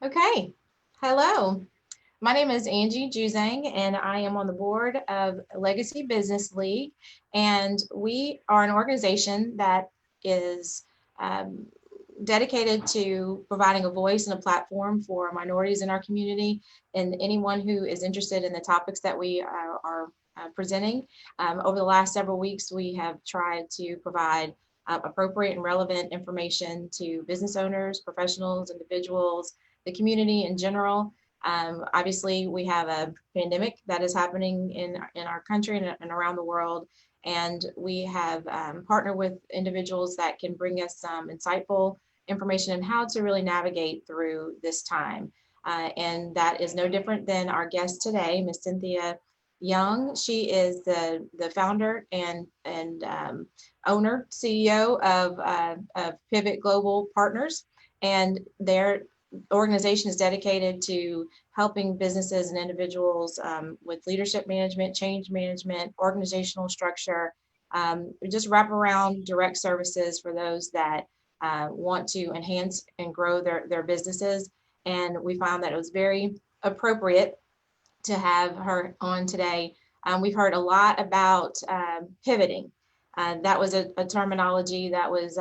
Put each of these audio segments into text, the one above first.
Okay. Hello. My name is Angie Juzang, and I am on the board of Legacy Business League. And we are an organization that is um, dedicated to providing a voice and a platform for minorities in our community and anyone who is interested in the topics that we are presenting. Over the last several weeks, we have tried to provide appropriate and relevant information to business owners, professionals, individuals, the community in general. Obviously, we have a pandemic that is happening in our country and around the world, and we have partnered with individuals that can bring us some insightful information on how to really navigate through this time. And that is no different than our guest today, Miss Cynthia Young. She is the founder and owner, CEO of Pivot Global Partners, and their organization is dedicated to helping businesses and individuals with leadership management, change management, organizational structure, just wrap around direct services for those that want to enhance and grow their businesses. And we found that it was very appropriate to have her on today. We've heard a lot about pivoting. That was a terminology that was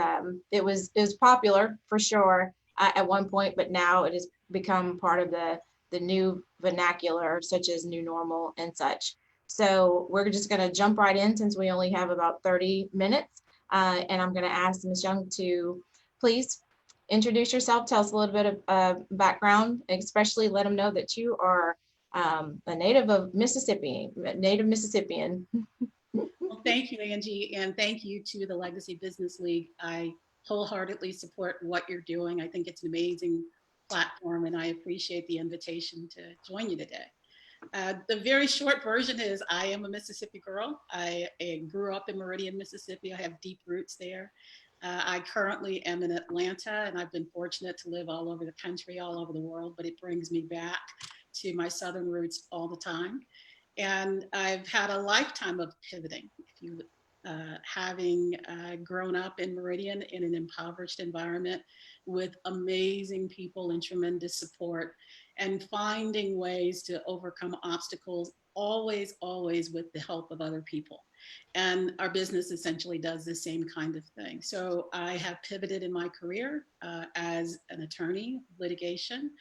it was popular for sure at one point, but now it has become part of the new vernacular, such as new normal and such. So we're just going to jump right in since we only have about 30 minutes, and I'm going to ask Ms. Young to please introduce yourself. Tell us a little bit of background, especially let them know that you are a native of Mississippi, native Mississippian. Well, thank you, Angie, and thank you to the Legacy Business League. I wholeheartedly support what you're doing. I think it's an amazing platform, and I appreciate the invitation to join you today. The very short version is I am a Mississippi girl. I grew up in Meridian, Mississippi. I have deep roots there. I currently am in Atlanta, and I've been fortunate to live all over the country, all over the world, but it brings me back to my Southern roots all the time. And I've had a lifetime of pivoting. If you having grown up in Meridian in an impoverished environment with amazing people and tremendous support, and finding ways to overcome obstacles, always with the help of other people. And our business essentially does the same kind of thing. So I have pivoted in my career as an attorney, litigation,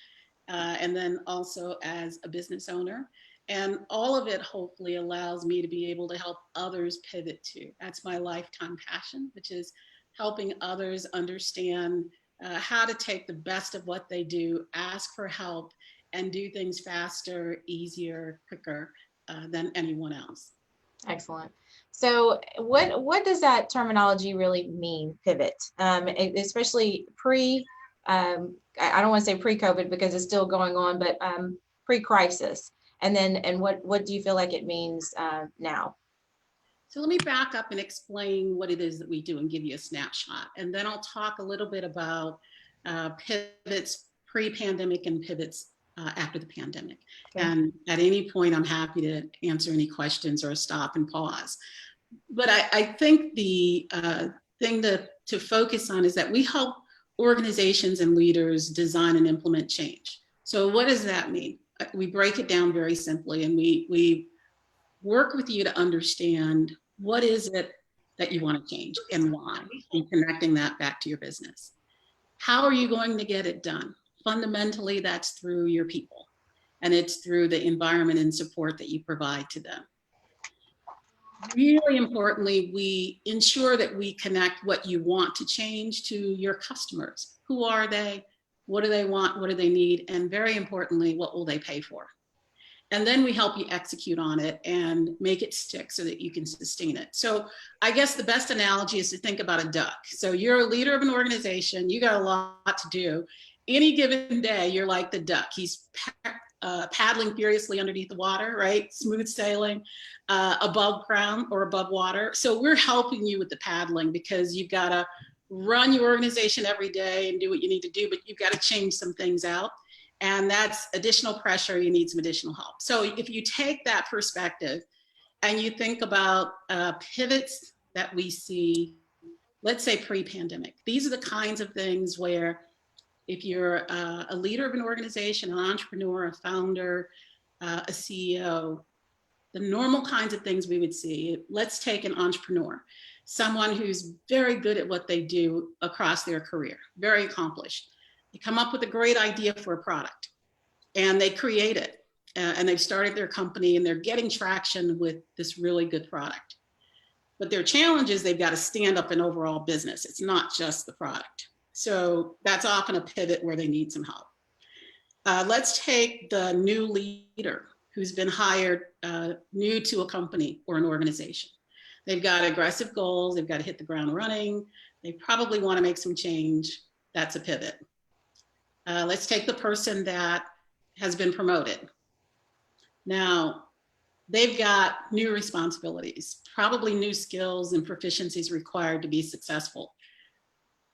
and then also as a business owner. And all of it hopefully allows me to be able to help others pivot too. That's my lifetime passion, which is helping others understand how to take the best of what they do, ask for help, and do things faster, easier, quicker than anyone else. Excellent. So, what does that terminology really mean? Pivot, especially pre. I don't want to say pre-COVID because it's still going on, but pre-crisis. And what do you feel like it means now? So let me back up and explain what it is that we do and give you a snapshot. And then I'll talk a little bit about pivots pre-pandemic and pivots after the pandemic. Okay. And at any point, I'm happy to answer any questions or stop and pause. But I think the thing to focus on is that we help organizations and leaders design and implement change. So what does that mean? We break it down very simply, and we work with you to understand what is it that you want to change and why, and connecting that back to your business. How are you going to get it done? Fundamentally, that's through your people, and it's through the environment and support that you provide to them. Really importantly, we ensure that we connect what you want to change to your customers. Who are they? What do they want? What do they need? And very importantly, what will they pay for? And then we help you execute on it and make it stick so that you can sustain it. So I guess the best analogy is to think about a duck. So you're a leader of an organization, you got a lot to do. Any given day, you're like the duck. He's paddling furiously underneath the water, right? Smooth sailing above ground or above water. So we're helping you with the paddling because you've got to run your organization every day and do what you need to do, but you've got to change some things out. And that's additional pressure. You need some additional help. So if you take that perspective and you think about pivots that we see, let's say pre-pandemic, these are the kinds of things where If you're a leader of an organization, an entrepreneur, a founder, a CEO, the normal kinds of things we would see. Let's take an entrepreneur, someone who's very good at what they do across their career, very accomplished. They come up with a great idea for a product and they create it, and they've started their company and they're getting traction with this really good product. But their challenge is they've got to stand up an overall business. It's not just the product. So that's often a pivot where they need some help. Let's take the new leader who's been hired new to a company or an organization. They've got aggressive goals. They've got to hit the ground running. They probably want to make some change. That's a pivot. Let's take the person that has been promoted. Now, they've got new responsibilities, probably new skills and proficiencies required to be successful.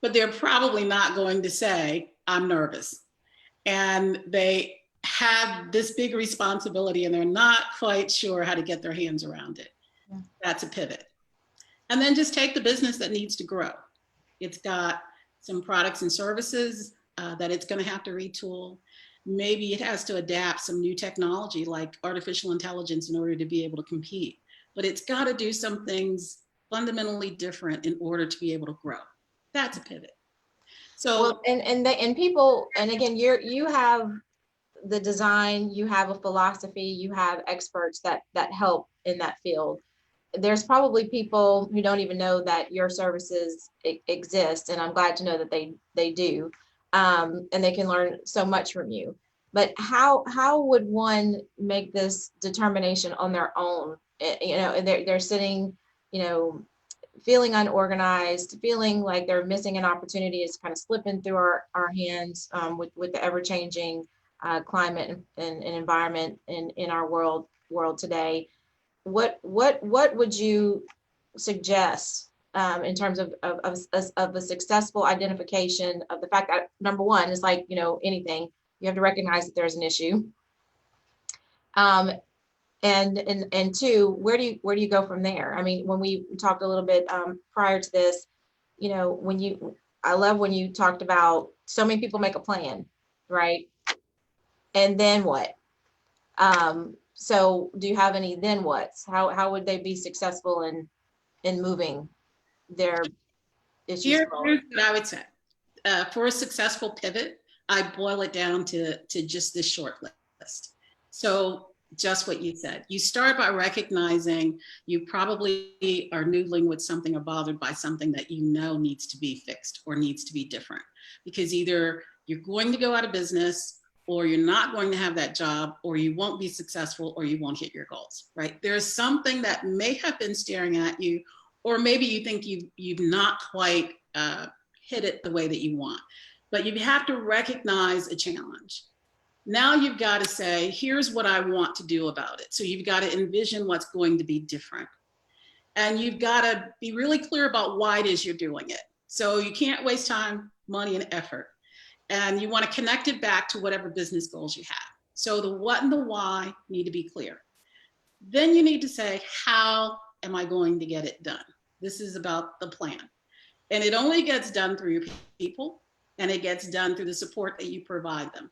But they're probably not going to say, I'm nervous. And they have this big responsibility and they're not quite sure how to get their hands around it. Yeah. That's a pivot. And then just take the business that needs to grow. It's got some products and services that it's going to have to retool. Maybe it has to adapt some new technology like artificial intelligence in order to be able to compete. But it's got to do some things fundamentally different in order to be able to grow. That's a pivot. So, well, and people, and again, you have the design, you have a philosophy, you have experts that help in that field. There's probably people who don't even know that your services exist, and I'm glad to know that they do, and they can learn so much from you. But how would one make this determination on their own? You know, they're sitting, you know, feeling unorganized, feeling like they're missing an opportunity. It's kind of slipping through our hands with the ever-changing climate and environment in our world today. What would you suggest in terms of a successful identification of the fact that, number one, is like, you know, anything, you have to recognize that there's an issue. And two, where do you go from there? I mean, when we talked a little bit prior to this, you know, I love when you talked about so many people make a plan, right? And then what? So do you have any then whats? How would they be successful in moving their issues here's forward? what I would say. For a successful pivot, I boil it down to just this short list. So just what you said. You start by recognizing you probably are noodling with something or bothered by something that you know needs to be fixed or needs to be different. Because either you're going to go out of business, or you're not going to have that job, or you won't be successful, or you won't hit your goals, right? There's something that may have been staring at you, or maybe you think you've not quite hit it the way that you want. But you have to recognize a challenge. Now you've got to say, here's what I want to do about it. So you've got to envision what's going to be different. And you've got to be really clear about why it is you're doing it. So you can't waste time, money, and effort. And you want to connect it back to whatever business goals you have. So the what and the why need to be clear. Then you need to say, how am I going to get it done? This is about the plan. And it only gets done through your people, and it gets done through the support that you provide them.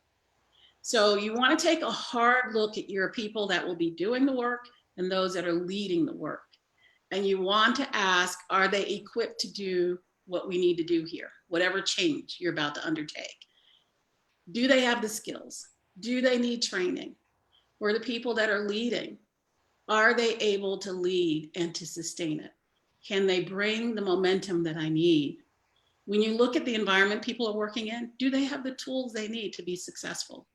So you want to take a hard look at your people that will be doing the work and those that are leading the work. And you want to ask, are they equipped to do what we need to do here, whatever change you're about to undertake? Do they have the skills? Do they need training? For the people that are leading, are they able to lead and to sustain it? Can they bring the momentum that I need? When you look at the environment people are working in, do they have the tools they need to be successful?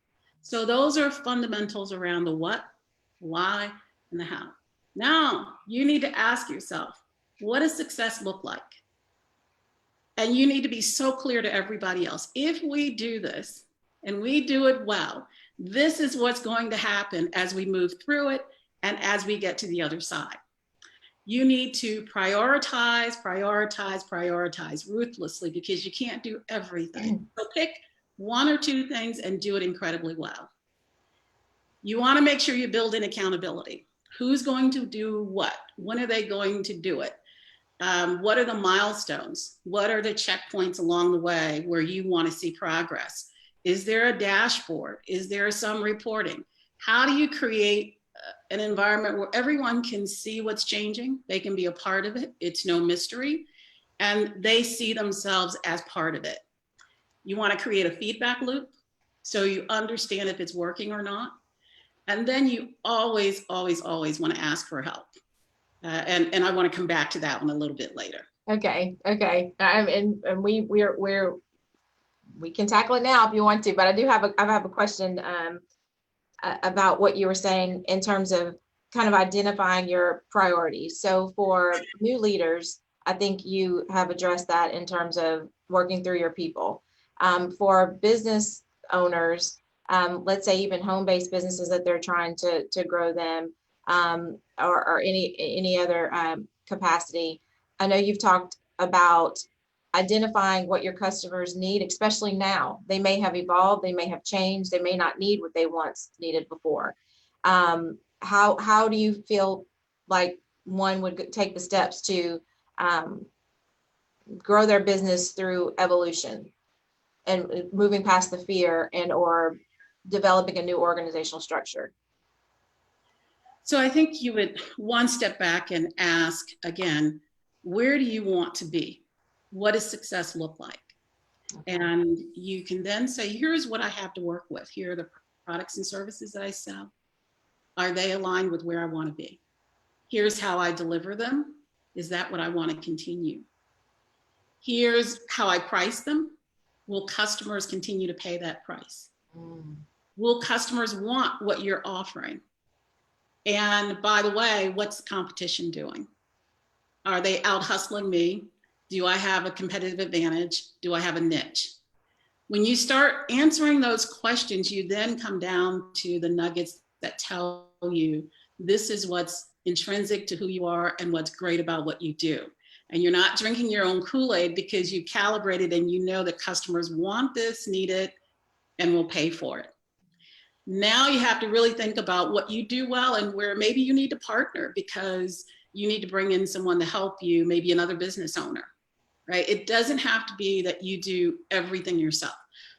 So those are fundamentals around the what, why, and the how. Now you need to ask yourself, what does success look like? And you need to be so clear to everybody else. If we do this and we do it well, this is what's going to happen as we move through it and as we get to the other side. You need to prioritize ruthlessly, because you can't do everything. So pick one or two things and do it incredibly well. You want to make sure you build in accountability. Who's going to do what? When are they going to do it? What are the milestones? What are the checkpoints along the way where you want to see progress? Is there a dashboard? Is there some reporting? How do you create an environment where everyone can see what's changing? They can be a part of it. It's no mystery. And they see themselves as part of it. You want to create a feedback loop so you understand if it's working or not. And then you always, always, always want to ask for help. And I want to come back to that one a little bit later. Okay. And we can tackle it now if you want to, but I have a question about what you were saying in terms of kind of identifying your priorities. So for new leaders, I think you have addressed that in terms of working through your people. For business owners, let's say even home-based businesses that they're trying to grow them, or any other capacity. I know you've talked about identifying what your customers need, especially now. They may have evolved, they may have changed, they may not need what they once needed before. How do you feel like one would take the steps to grow their business through evolution and moving past the fear and or developing a new organizational structure? So I think you would one step back and ask again, where do you want to be? What does success look like? And you can then say, here's what I have to work with. Here are the products and services that I sell. Are they aligned with where I want to be? Here's how I deliver them. Is that what I want to continue? Here's how I price them. Will customers continue to pay that price? Will customers want what you're offering? And by the way, what's the competition doing? Are they out hustling me? Do I have a competitive advantage? Do I have a niche? When you start answering those questions, you then come down to the nuggets that tell you this is what's intrinsic to who you are and what's great about what you do. And you're not drinking your own Kool-Aid because you calibrated and you know that customers want this, need it, and will pay for it. Now you have to really think about what you do well and where maybe you need to partner because you need to bring in someone to help you, maybe another business owner, right? It doesn't have to be that you do everything yourself.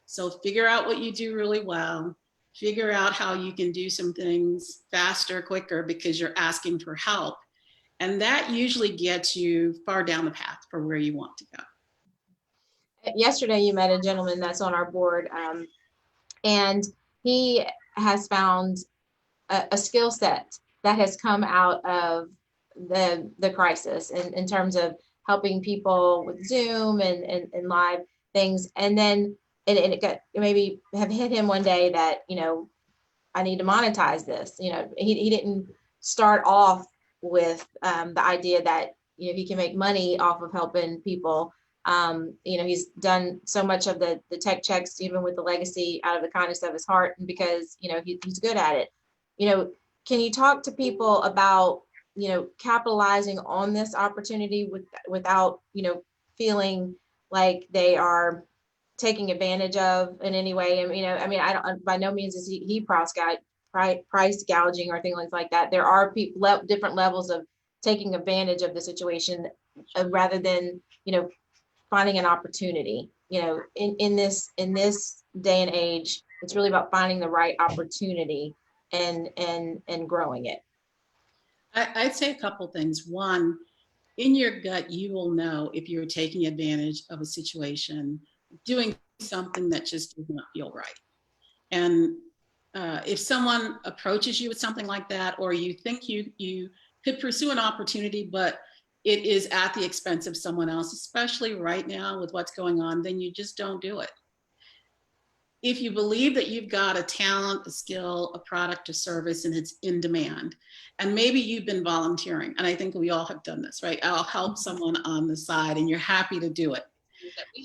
So figure out what you do really well, figure out how you can do some things faster, quicker, because you're asking for help. And that usually gets you far down the path for where you want to go. Yesterday, you met a gentleman that's on our board, and he has found a skill set that has come out of the crisis in terms of helping people with Zoom and live things. And then it maybe have hit him one day that, I need to monetize this. He didn't start off with the idea that, he can make money off of helping people. He's done so much of the tech checks, even with the legacy, out of the kindness of his heart, and because, he's good at it. Can you talk to people about, capitalizing on this opportunity without, feeling like they are taking advantage of in any way? I don't, by no means is he price gouging or things like that. There are people, different levels of taking advantage of the situation, rather than, finding an opportunity. In this day and age, it's really about finding the right opportunity and growing it. I'd say a couple things. One, in your gut, you will know if you're taking advantage of a situation, doing something that just does not feel right. And if someone approaches you with something like that, or you think you could pursue an opportunity, but it is at the expense of someone else, especially right now with what's going on, then you just don't do it. If you believe that you've got a talent, a skill, a product, a service, and it's in demand, and maybe you've been volunteering, and I think we all have done this, right? I'll help someone on the side, and you're happy to do it.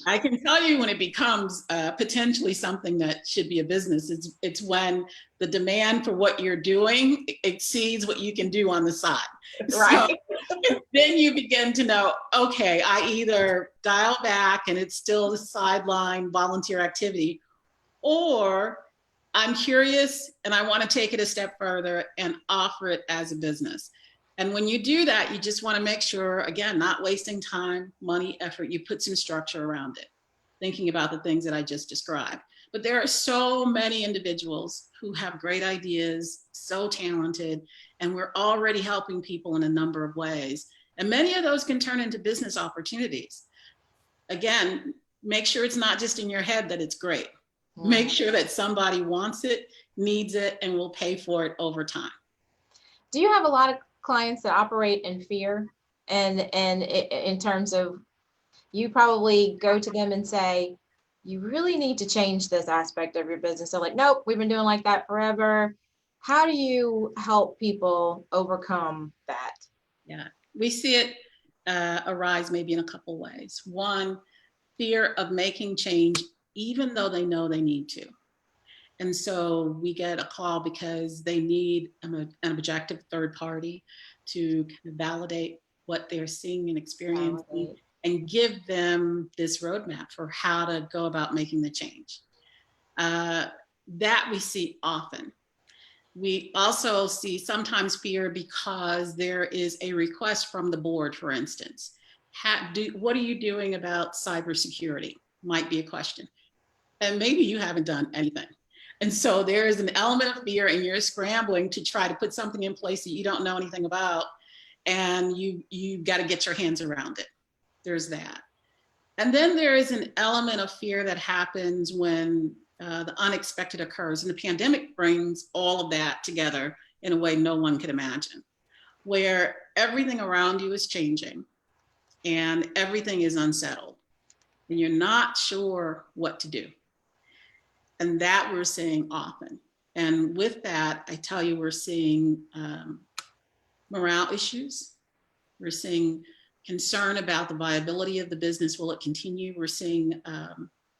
I can tell you when it becomes potentially something that should be a business. It's when the demand for what you're doing exceeds what you can do on the side. Right. So then you begin to know, okay, I either dial back and it's still the sideline volunteer activity, or I'm curious and I want to take it a step further and offer it as a business. And when you do that, you just want to make sure, again, not wasting time, money, effort, you put some structure around it, thinking about the things that I just described. But there are so many individuals who have great ideas, so talented, and we're already helping people in a number of ways. And many of those can turn into business opportunities. Again, make sure it's not just in your head that it's great. Make sure that somebody wants it, needs it, and will pay for it over time. Do you have a lot of clients that operate in fear, and in terms of, you probably go to them and say, you really need to change this aspect of your business? So like, nope, we've been doing like that forever. How do you help people overcome that? Yeah, we see it arise maybe in a couple ways. One, fear of making change, even though they know they need to. And so we get a call because they need an objective third party to kind of validate what they're seeing and experiencing and give them this roadmap for how to go about making the change. That we see often. We also see sometimes fear because there is a request from the board, for instance. What are you doing about cybersecurity? Might be a question. And maybe you haven't done anything. And so there is an element of fear, and you're scrambling to try to put something in place that you don't know anything about, and you've got to get your hands around it. There's that. And then there is an element of fear that happens when the unexpected occurs. And the pandemic brings all of that together in a way no one could imagine, where everything around you is changing and everything is unsettled, and you're not sure what to do. And that we're seeing often. And with that, I tell you, we're seeing morale issues. We're seeing concern about the viability of the business. Will it continue? We're seeing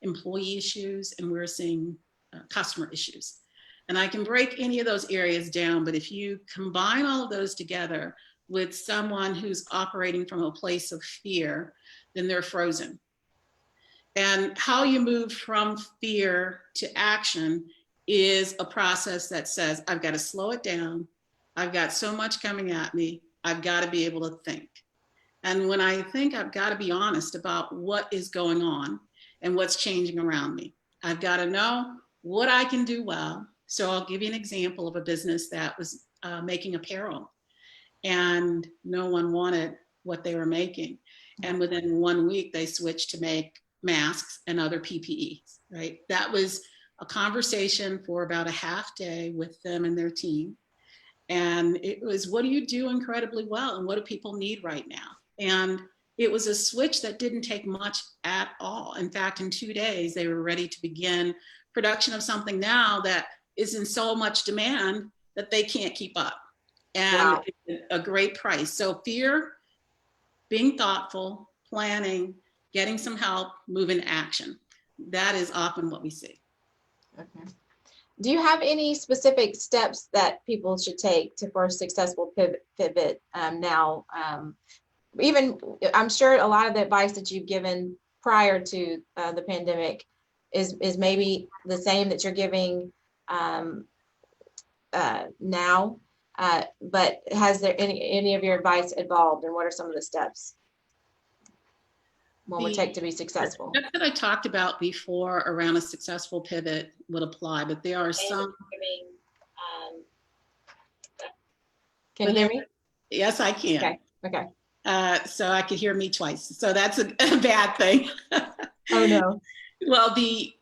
employee issues, and we're seeing customer issues. And I can break any of those areas down, but if you combine all of those together with someone who's operating from a place of fear, then they're frozen. And how you move from fear to action is a process that says, I've got to slow it down. I've got so much coming at me. I've got to be able to think. And when I think, I've got to be honest about what is going on and what's changing around me. I've got to know what I can do well. So I'll give you an example of a business that was making apparel, and no one wanted what they were making. And within 1 week, they switched to make masks and other PPEs, right? That was a conversation for about a half day with them and their team. And it was, what do you do incredibly well? And what do people need right now? And it was a switch that didn't take much at all. In fact, in 2 days, they were ready to begin production of something now that is in so much demand that they can't keep up. And wow, a great price. So fear, being thoughtful, planning, getting some help, move into action. That is often what we see. Okay. Do you have any specific steps that people should take for a successful pivot now? Even, I'm sure a lot of the advice that you've given prior to the pandemic is maybe the same that you're giving now, but has there any of your advice evolved, and what are some of the steps one would take to be successful? The steps that I talked about before around a successful pivot would apply, but there are some. Can you hear me? Yes, I can. Okay. Okay. So I could hear me twice. So that's a bad thing. Oh no. Well, the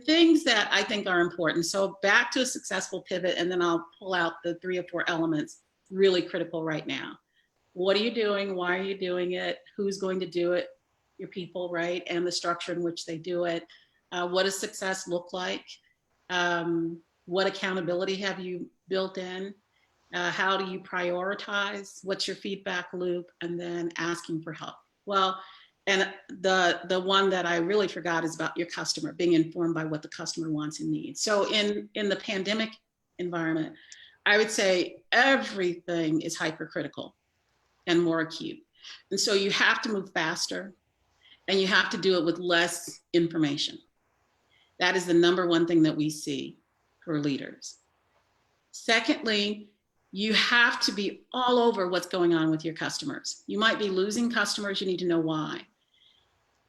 things that I think are important. So back to a successful pivot, and then I'll pull out the 3 or 4 elements really critical right now. What are you doing? Why are you doing it? Who's going to do it? Your people, right? And the structure in which they do it. What does success look like? What accountability have you built in? How do you prioritize? What's your feedback loop? And then asking for help. Well, and the one that I really forgot is about your customer, being informed by what the customer wants and needs. So in the pandemic environment, I would say everything is hypercritical and more acute. And so you have to move faster, and you have to do it with less information. That is the number one thing that we see for leaders. Secondly, You have to be all over what's going on with your customers. You might be losing customers, you need to know why.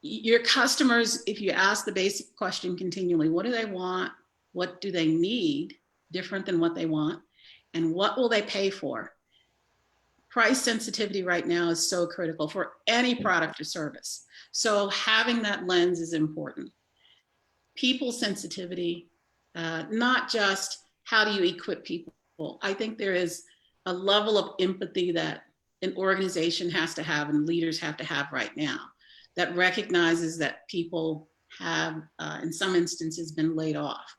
Your customers, if you ask the basic question continually, what do they want? What do they need different than what they want? And what will they pay for? Price sensitivity right now is so critical for any product or service. So having that lens is important. People sensitivity, not just how do you equip people. I think there is a level of empathy that an organization has to have and leaders have to have right now that recognizes that people have, in some instances, been laid off,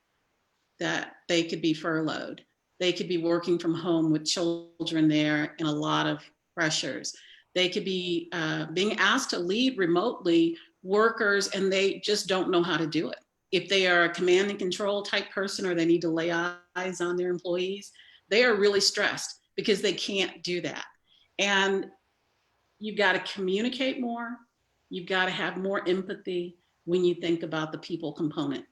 that they could be furloughed. They could be working from home with children there and a lot of pressures. They could be being asked to lead remotely workers and they just don't know how to do it. If they are a command and control type person or they need to lay eyes on their employees, they are really stressed because they can't do that. And you've got to communicate more. You've got to have more empathy when you think about the people component.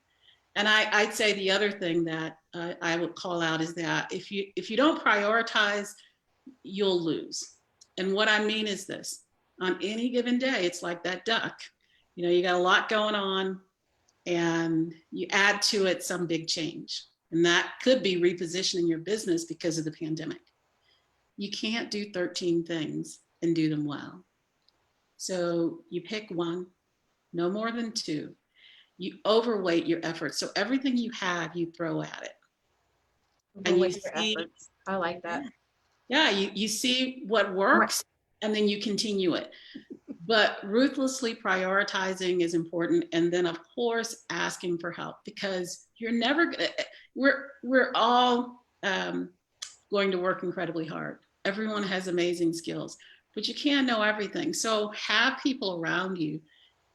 And I'd say the other thing that I would call out is that if you don't prioritize, you'll lose. And what I mean is this: on any given day, it's like that duck. You know, you got a lot going on, and you add to it some big change, and that could be repositioning your business because of the pandemic. You can't do 13 things and do them well. So you pick one, no more than two. You overweight your efforts. So everything you have, you throw at it. And you Overweight your see, efforts. I like that. yeah, you see what works and then you continue it. But ruthlessly prioritizing is important. And then of course, asking for help, because you're never, we're all going to work incredibly hard. Everyone has amazing skills, but you can't know everything. So have people around you,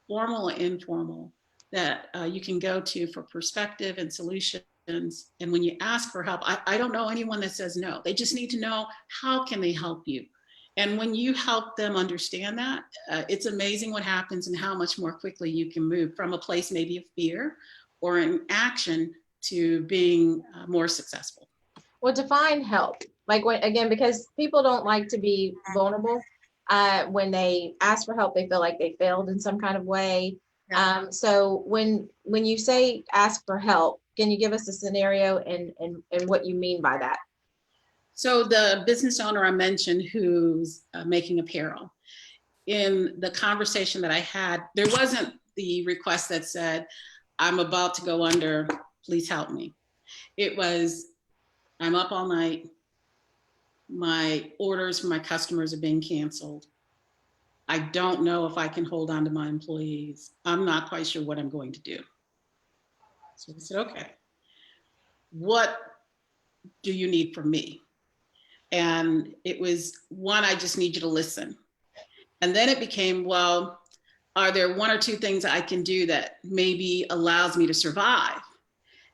formal or informal, that you can go to for perspective and solutions. And when you ask for help, I don't know anyone that says no. They just need to know, how can they help you? And when you help them understand that, it's amazing what happens and how much more quickly you can move from a place maybe of fear or an action to being more successful. Well, define help. Like when, again, because people don't like to be vulnerable. When they ask for help, they feel like they failed in some kind of way. So when you say ask for help, can you give us a scenario and what you mean by that? So the business owner I mentioned who's making apparel, in the conversation that I had, there wasn't the request that said, I'm about to go under, please help me. It was, I'm up all night, my orders from my customers are being canceled. I don't know if I can hold on to my employees. I'm not quite sure what I'm going to do. So I said, okay, what do you need from me? And it was, one, I just need you to listen. And then it became, well, are there one or two things I can do that maybe allows me to survive?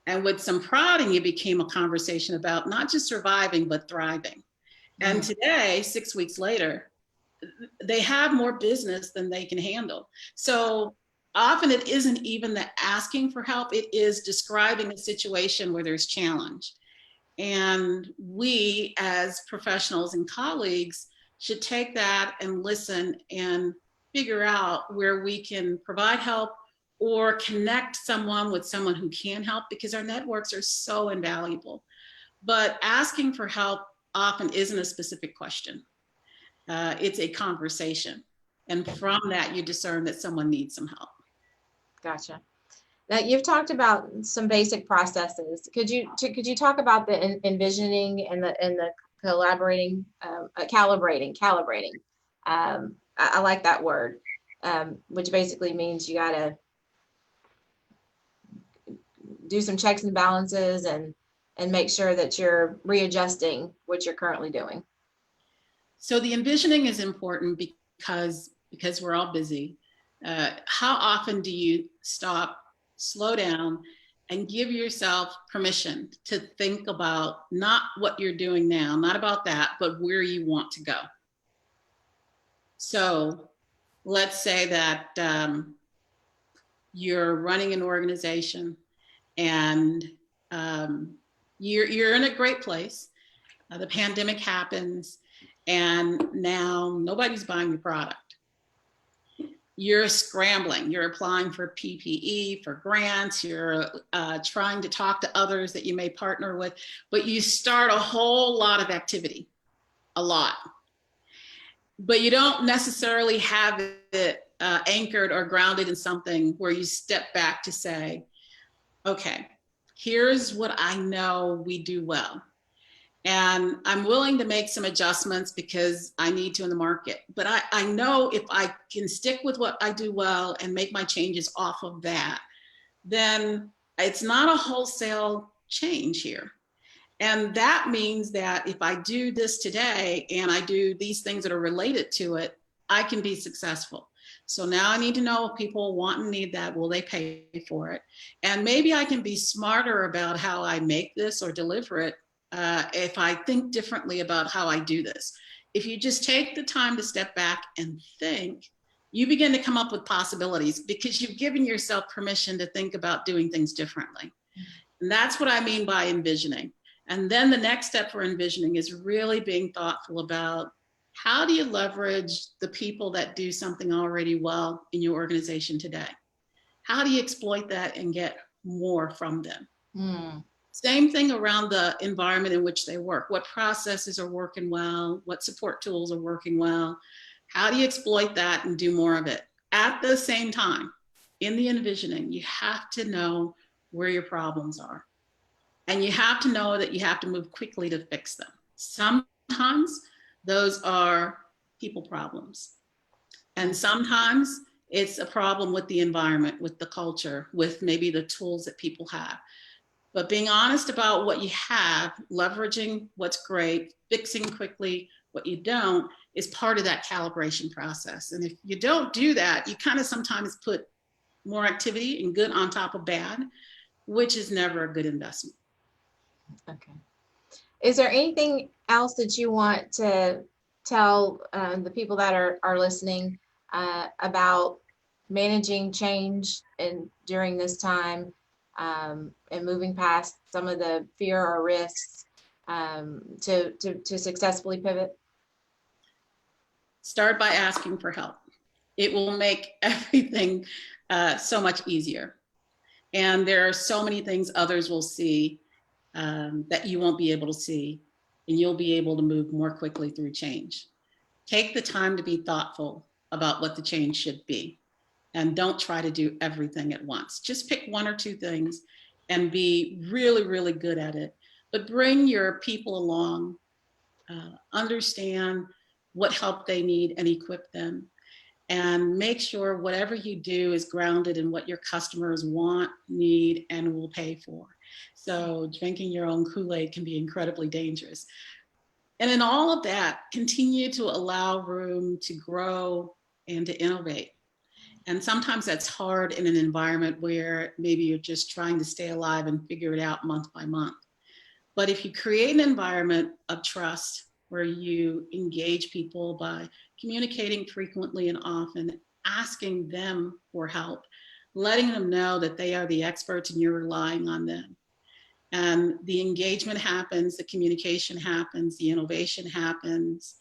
And with some prodding, it became a conversation about not just surviving, but thriving. And today, 6 weeks later, they have more business than they can handle. So often it isn't even the asking for help, it is describing a situation where there's challenge. And we as professionals and colleagues should take that and listen and figure out where we can provide help or connect someone with someone who can help, because our networks are so invaluable. But asking for help often isn't a specific question. It's a conversation. And from that, you discern that someone needs some help. Gotcha. Now you've talked about some basic processes. Could you talk about the envisioning and the collaborating, calibrating? I like that word, which basically means you got to do some checks and balances and make sure that you're readjusting what you're currently doing. So the envisioning is important because we're all busy. How often do you stop, slow down, and give yourself permission to think about not what you're doing now, not about that, but where you want to go? So let's say that you're running an organization and you're in a great place. The pandemic happens, and now nobody's buying your product. You're scrambling. You're applying for PPE, for grants. You're trying to talk to others that you may partner with, but you start a whole lot of activity, a lot. But you don't necessarily have it anchored or grounded in something where you step back to say, okay, here's what I know we do well. And I'm willing to make some adjustments because I need to in the market. But I know if I can stick with what I do well and make my changes off of that, then it's not a wholesale change here. And that means that if I do this today and I do these things that are related to it, I can be successful. So now I need to know if people want and need that, will they pay for it? And maybe I can be smarter about how I make this or deliver it if I think differently about how I do this. If you just take the time to step back and think, you begin to come up with possibilities because you've given yourself permission to think about doing things differently. And that's what I mean by envisioning. And then the next step for envisioning is really being thoughtful about how do you leverage the people that do something already well in your organization today? How do you exploit that and get more from them? Same thing around the environment in which they work. What processes are working well? What support tools are working well? How do you exploit that and do more of it? At the same time, in the envisioning, you have to know where your problems are. And you have to know that you have to move quickly to fix them. Sometimes those are people problems. And sometimes it's a problem with the environment, with the culture, with maybe the tools that people have. But being honest about what you have, leveraging what's great, fixing quickly what you don't, is part of that calibration process. And if you don't do that, you kind of sometimes put more activity and good on top of bad, which is never a good investment. Okay. Is there anything else that you want to tell the people that are listening about managing change and during this time and moving past some of the fear or risks to successfully pivot? Start by asking for help. It will make everything so much easier. And there are so many things others will see that you won't be able to see, and you'll be able to move more quickly through change. Take the time to be thoughtful about what the change should be, and don't try to do everything at once. Just pick one or two things and be really, really good at it. But bring your people along, understand what help they need and equip them. And make sure whatever you do is grounded in what your customers want, need, and will pay for. So drinking your own Kool-Aid can be incredibly dangerous. And in all of that, continue to allow room to grow and to innovate. And sometimes that's hard in an environment where maybe you're just trying to stay alive and figure it out month by month. But if you create an environment of trust where you engage people by communicating frequently and often, asking them for help, letting them know that they are the experts and you're relying on them. And the engagement happens, the communication happens, the innovation happens,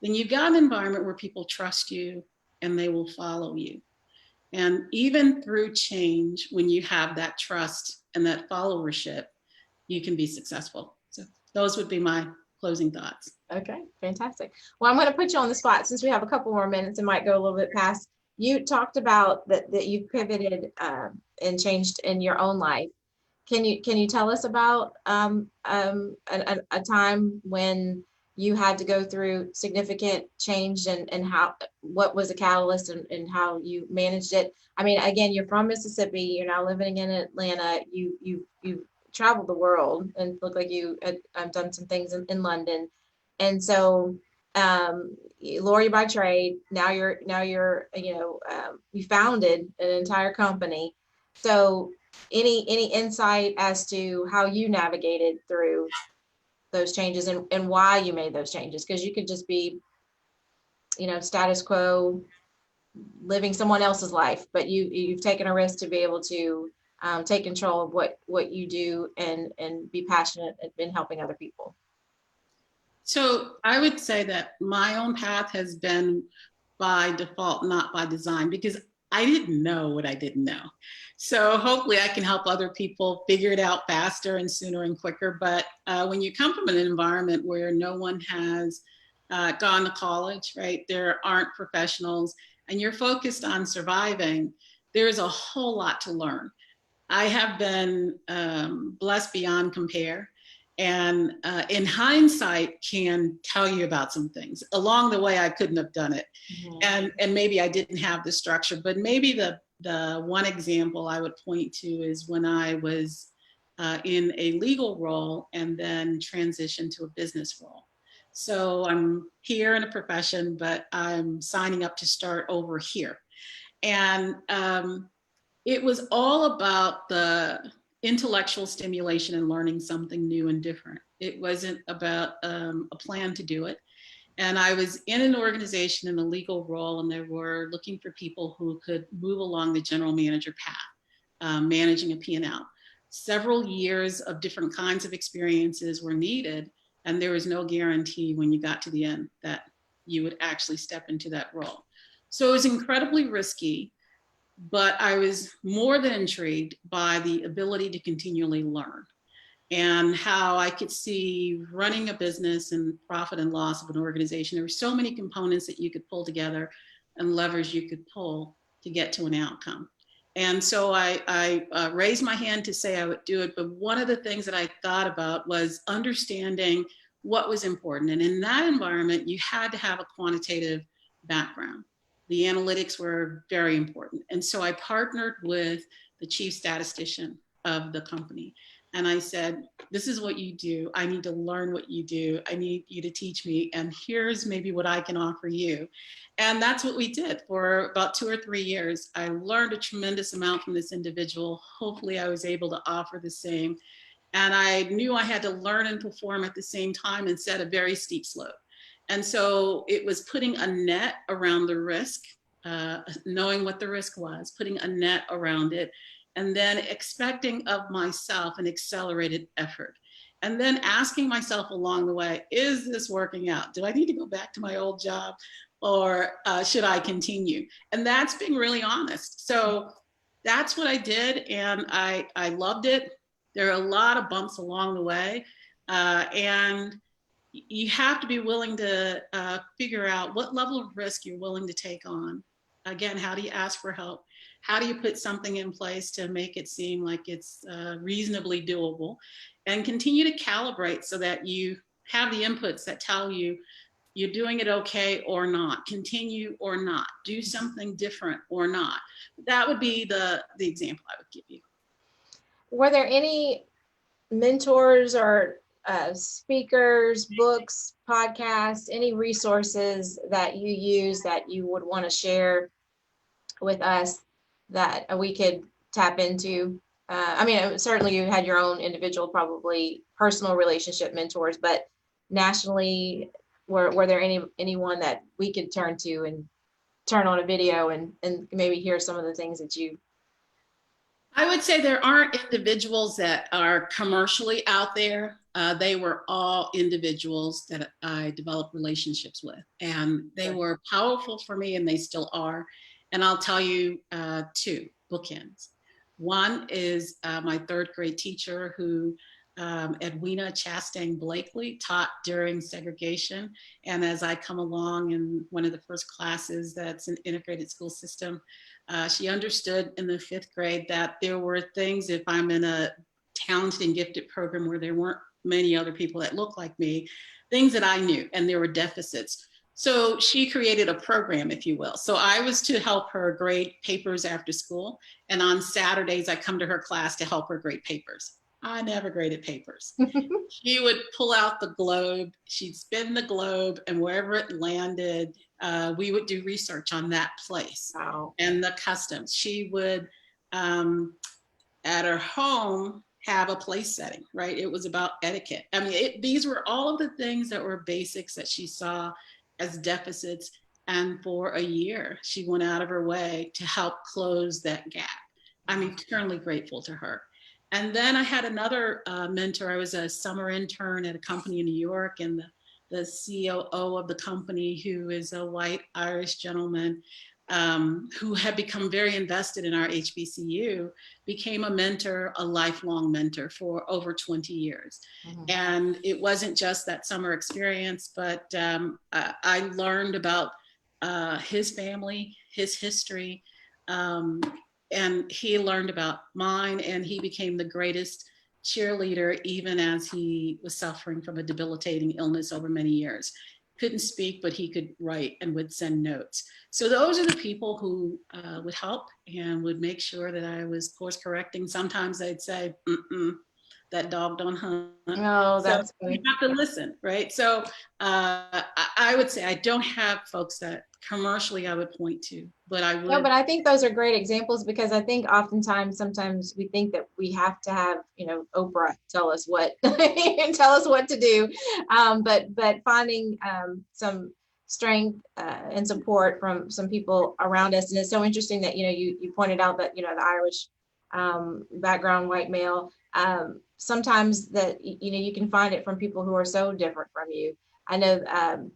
then you've got an environment where people trust you and they will follow you. And even through change, when you have that trust and that followership, you can be successful. So those would be my closing thoughts. Okay, fantastic. Well, I'm going to put you on the spot since we have a couple more minutes and might go a little bit past. You talked about that you pivoted and changed in your own life. Can you tell us about a time when you had to go through significant change and what was the catalyst and how you managed it? I mean, again, you're from Mississippi. You're now living in Atlanta. You traveled the world and look like you had done some things in London. And so lawyer by trade, now you're you founded an entire company. So any insight as to how you navigated through those changes and why you made those changes? Because you could just be, status quo, living someone else's life, but you've taken a risk to be able to take control of what you do and be passionate in helping other people. So I would say that my own path has been by default, not by design, because I didn't know what I didn't know. So hopefully I can help other people figure it out faster and sooner and quicker. But when you come from an environment where no one has gone to college, right? There aren't professionals and you're focused on surviving, there's a whole lot to learn. I have been blessed beyond compare. And in hindsight, can tell you about some things. Along the way, I couldn't have done it. And maybe I didn't have the structure, but maybe the one example I would point to is when I was in a legal role and then transitioned to a business role. So I'm here in a profession, but I'm signing up to start over here. And it was all about the intellectual stimulation and learning something new and different. It wasn't about a plan to do it. And I was in an organization in a legal role, and they were looking for people who could move along the general manager path, managing a P&L. Several years of different kinds of experiences were needed, and there was no guarantee when you got to the end that you would actually step into that role. So it was incredibly risky, but I was more than intrigued by the ability to continually learn and how I could see running a business and profit and loss of an organization. There were so many components that you could pull together and levers you could pull to get to an outcome. And so I raised my hand to say I would do it. But one of the things that I thought about was understanding what was important. And in that environment, you had to have a quantitative background. The analytics were very important. And so I partnered with the chief statistician of the company. And I said, this is what you do. I need to learn what you do. I need you to teach me. And here's maybe what I can offer you. And that's what we did for about 2 or 3 years. I learned a tremendous amount from this individual. Hopefully I was able to offer the same. And I knew I had to learn and perform at the same time and set a very steep slope. And so it was putting a net around the risk, knowing what the risk was, putting a net around it, and then expecting of myself an accelerated effort. And then asking myself along the way, is this working out? Do I need to go back to my old job or should I continue? And that's being really honest. So that's what I did, and I loved it. There are a lot of bumps along the way. And you have to be willing to figure out what level of risk you're willing to take on. Again, how do you ask for help? How do you put something in place to make it seem like it's reasonably doable? And continue to calibrate so that you have the inputs that tell you you're doing it okay or not, continue or not, do something different or not. That would be the example I would give you. Were there any mentors or speakers, books, podcasts, any resources that you use that you would want to share with us that we could tap into? I mean, certainly you had your own individual, probably personal relationship mentors, but nationally, were there anyone that we could turn to and turn on a video and maybe hear some of the things that you? I would say there aren't individuals that are commercially out there. They were all individuals that I developed relationships with, and they were powerful for me, and they still are. And I'll tell you 2 bookends. One is my 3rd grade teacher who Edwina Chastain Blakely taught during segregation. And as I come along in one of the first classes that's an integrated school system, she understood in the 5th grade that there were things, if I'm in a talented and gifted program where there weren't many other people that looked like me, things that I knew, and there were deficits. So she created a program, if you will. So I was to help her grade papers after school. And on Saturdays, I come to her class to help her grade papers. I never graded papers. She would pull out the globe, she'd spin the globe, and wherever it landed, we would do research on that place. Wow. And the customs. She would, at her home, have a place setting, right? It was about etiquette. I mean, these were all of the things that were basics that she saw as deficits. And for a year, she went out of her way to help close that gap. I'm eternally grateful to her. And then I had another mentor. I was a summer intern at a company in New York, and the COO of the company, who is a white Irish gentleman, who had become very invested in our HBCU, became a mentor, a lifelong mentor for over 20 years. Mm-hmm. And it wasn't just that summer experience, but I learned about his family, his history, and he learned about mine, and he became the greatest cheerleader, even as he was suffering from a debilitating illness over many years. Couldn't speak, but he could write and would send notes. So those are the people who would help and would make sure that I was course correcting. Sometimes they'd say, that dog don't hunt. Oh, that's so you have to listen, right? So I would say I don't have folks that commercially I would point to, but I would. No, but I think those are great examples, because I think oftentimes, sometimes we think that we have to have, Oprah tell us what and tell us what to do. But finding some strength and support from some people around us. And it's so interesting that, you pointed out that, the Irish background, white male, sometimes that, you can find it from people who are so different from you. I know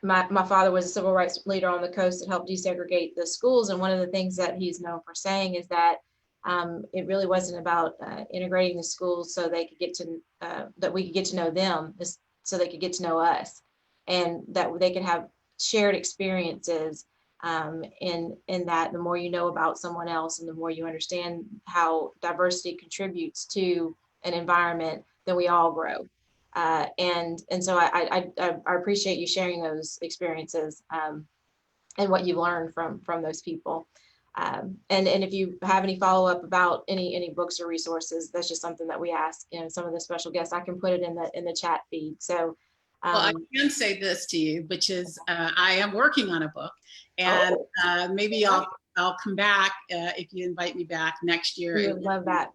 my father was a civil rights leader on the coast that helped desegregate the schools. And one of the things that he's known for saying is that it really wasn't about integrating the schools so they could get to, that we could get to know them, so they could get to know us, and that they could have shared experiences in that the more you know about someone else and the more you understand how diversity contributes to an environment, then we all grow. And so I appreciate you sharing those experiences and what you've learned from those people. And if you have any follow-up about any books or resources, that's just something that we ask, some of the special guests. I can put it in the chat feed. So well, I can say this to you, which is I am working on a book, and maybe I'll come back if you invite me back next year. We would love that.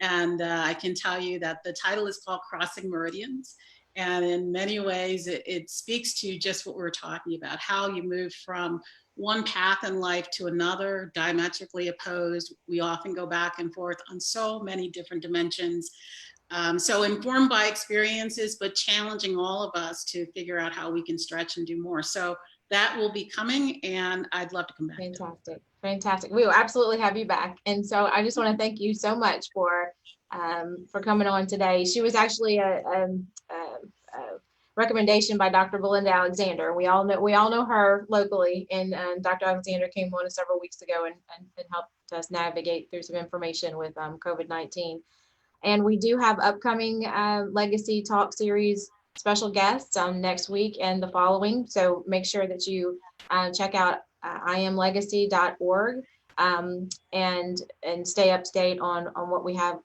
And I can tell you that the title is called Crossing Meridians. And in many ways, it speaks to just what we're talking about, how you move from one path in life to another, diametrically opposed. We often go back and forth on so many different dimensions. So informed by experiences, but challenging all of us to figure out how we can stretch and do more. So that will be coming, and I'd love to come back. Fantastic. Fantastic. We will absolutely have you back. And so I just want to thank you so much for coming on today. She was actually a recommendation by Dr. Belinda Alexander. We all know her locally, and Dr. Alexander came on several weeks ago and helped us navigate through some information with COVID-19. And we do have upcoming Legacy Talk Series special guests next week and the following. So make sure that you check out imlegacy.org and stay up to date on what we have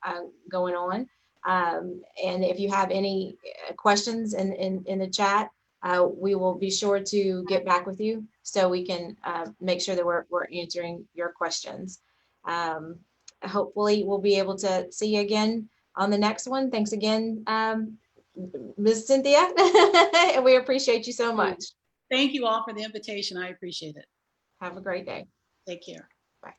going on. And if you have any questions in the chat, we will be sure to get back with you so we can make sure that we're answering your questions. Hopefully we'll be able to see you again on the next one. Thanks again, Ms. Cynthia. And we appreciate you so much. Thank you all for the invitation. I appreciate it. Have a great day. Take care. Bye.